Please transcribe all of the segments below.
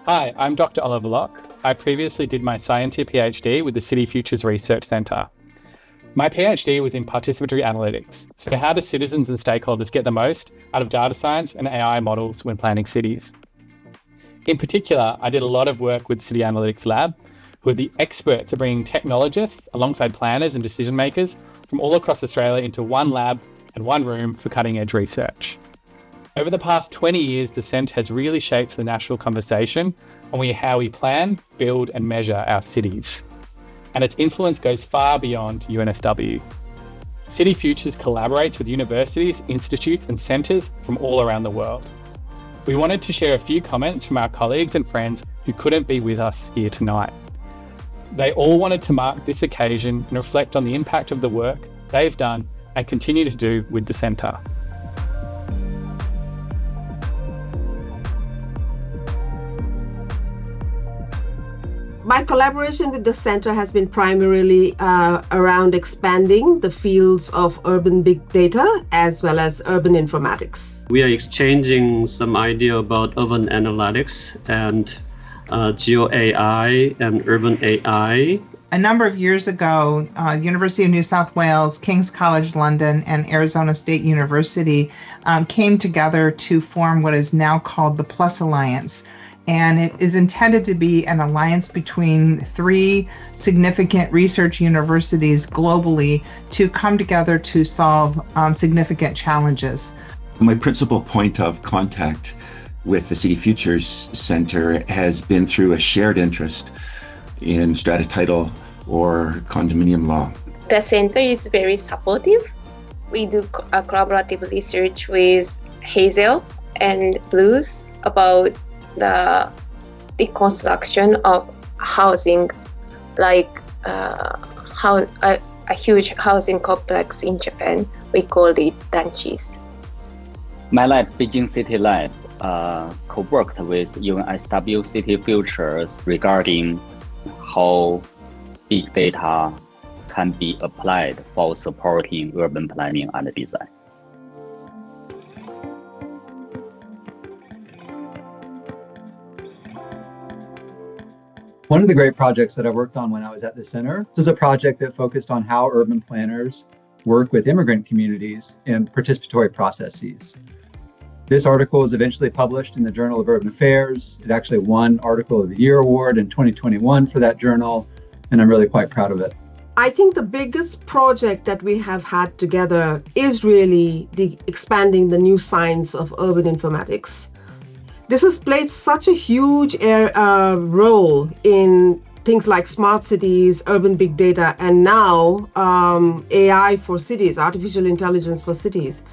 Hi, I'm Dr. Oliver Locke. I previously did my scientific PhD with the City Futures Research Centre. My PhD was in participatory analytics, so how do citizens and stakeholders get the most out of data science and AI models when planning cities? In particular, I did a lot of work with City Analytics Lab, who are the experts at bringing technologists alongside planners and decision makers from all across Australia into one lab and one room for cutting edge research. Over the past 20 years, the Centre has really shaped the national conversation on how we plan, build and measure our cities. And its influence goes far beyond UNSW. City Futures collaborates with universities, institutes and centres from all around the world. We wanted to share a few comments from our colleagues and friends who couldn't be with us here tonight. They all wanted to mark this occasion and reflect on the impact of the work they've done and continue to do with the Centre. My collaboration with the Centre has been primarily around expanding the fields of urban big data as well as urban informatics. We are exchanging some idea about urban analytics and geo AI and urban AI. A number of years ago, University of New South Wales, King's College London, and Arizona State University came together to form what is now called the Plus Alliance. And it is intended to be an alliance between three significant research universities globally to come together to solve significant challenges. My principal point of contact with the City Futures Centre has been through a shared interest in strata title or condominium law. The center is very supportive. We do a collaborative research with Hazel and Blues about the construction of housing, like a huge housing complex in Japan. We call it danchis. My lab, Beijing City Lab, co-worked with UNSW City Futures regarding how big data can be applied for supporting urban planning and design. One of the great projects that I worked on when I was at the center was a project that focused on how urban planners work with immigrant communities in participatory processes. This article was eventually published in the Journal of Urban Affairs. It actually won Article of the Year award in 2021 for that journal, and I'm really quite proud of it. I think the biggest project that we have had together is really expanding the new science of urban informatics. This has played such a huge role in things like smart cities, urban big data, and now AI for cities, artificial intelligence for cities.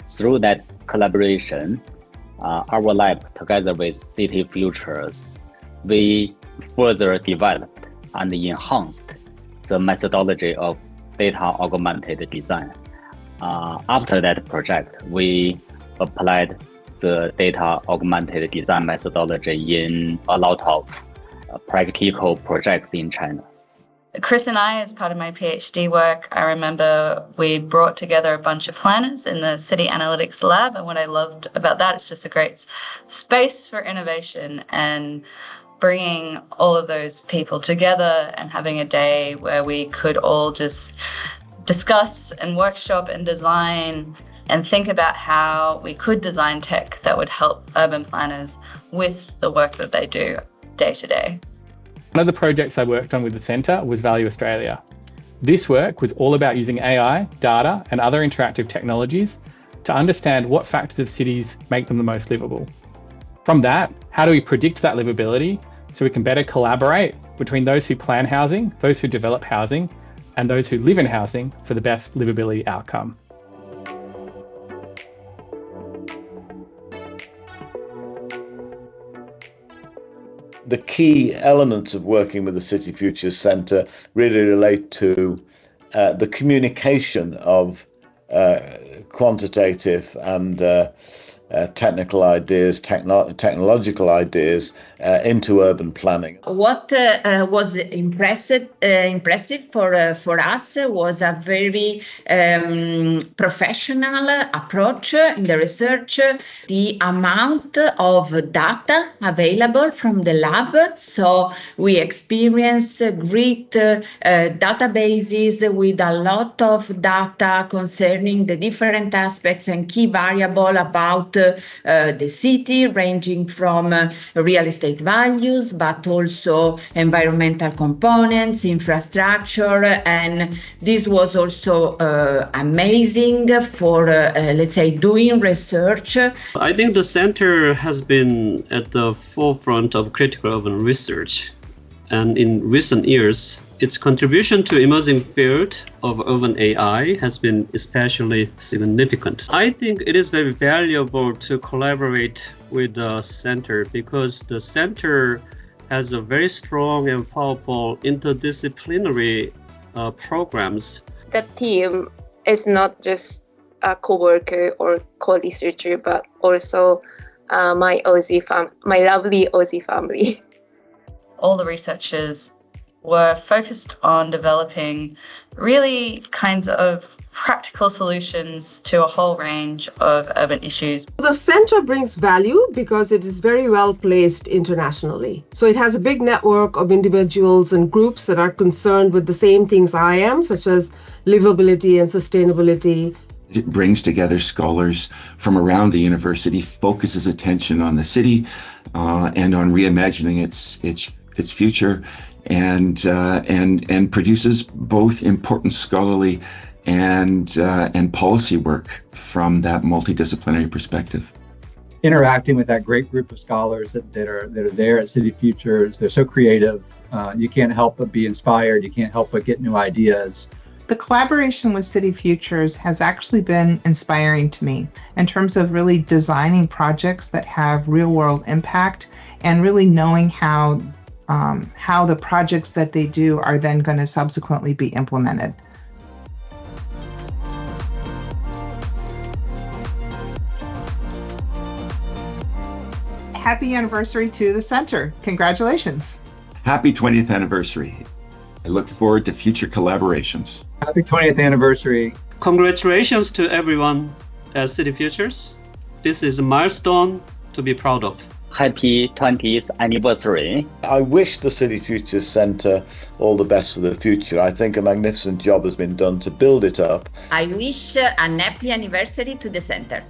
Through that collaboration, our lab, together with City Futures, we further developed and enhanced the methodology of data augmented design. After that project, we applied the data augmented design methodology in a lot of practical projects in China. Chris and I, as part of my PhD work, I remember we brought together a bunch of planners in the City Analytics Lab. And what I loved about that, it's just a great space for innovation and bringing all of those people together and having a day where we could all just discuss and workshop and design and think about how we could design tech that would help urban planners with the work that they do day to day. One of the projects I worked on with the Centre was Value Australia. This work was all about using AI, data, and other interactive technologies to understand what factors of cities make them the most livable. From that, how do we predict that livability so we can better collaborate between those who plan housing, those who develop housing, and those who live in housing for the best livability outcome? The key elements of working with the City Futures Centre really relate to the communication of quantitative and technical ideas, technological ideas into urban planning. What was impressive for us was a very professional approach in the research. The amount of data available from the lab, so we experienced great databases with a lot of data concerning the different aspects and key variable about the city, ranging from real estate values, but also environmental components, infrastructure, and this was also amazing for, let's say, doing research. I think the center has been at the forefront of critical urban research, and in recent years, its contribution to emerging field of urban AI has been especially significant. I think it is very valuable to collaborate with the center because the center has a very strong and powerful interdisciplinary programs. The team is not just a co-worker or co-researcher, but also my lovely Aussie family. All the researchers were focused on developing really kinds of practical solutions to a whole range of urban issues. The center brings value because it is very well placed internationally. So it has a big network of individuals and groups that are concerned with the same things I am, such as livability and sustainability. It brings together scholars from around the university, focuses attention on the city and on reimagining its future, and produces both important scholarly and policy work from that multidisciplinary perspective. Interacting with that great group of scholars that are there at City Futures, they're so creative. You can't help but be inspired. You can't help but get new ideas. The collaboration with City Futures has actually been inspiring to me in terms of really designing projects that have real-world impact and really knowing how the projects that they do are then going to subsequently be implemented. Happy anniversary to the center. Congratulations. Happy 20th anniversary. I look forward to future collaborations. Happy 20th anniversary. Congratulations to everyone at City Futures. This is a milestone to be proud of. Happy 20th anniversary. I wish the City Futures Centre all the best for the future. I think a magnificent job has been done to build it up. I wish an happy anniversary to the center.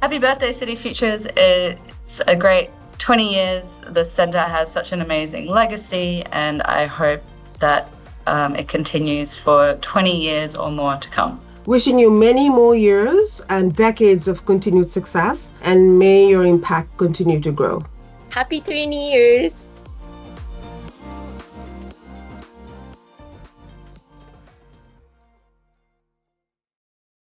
Happy birthday, City Futures. It's a great 20 years. The centre has such an amazing legacy, and I hope that it continues for 20 years or more to come. Wishing you many more years and decades of continued success, and may your impact continue to grow. Happy 20 years!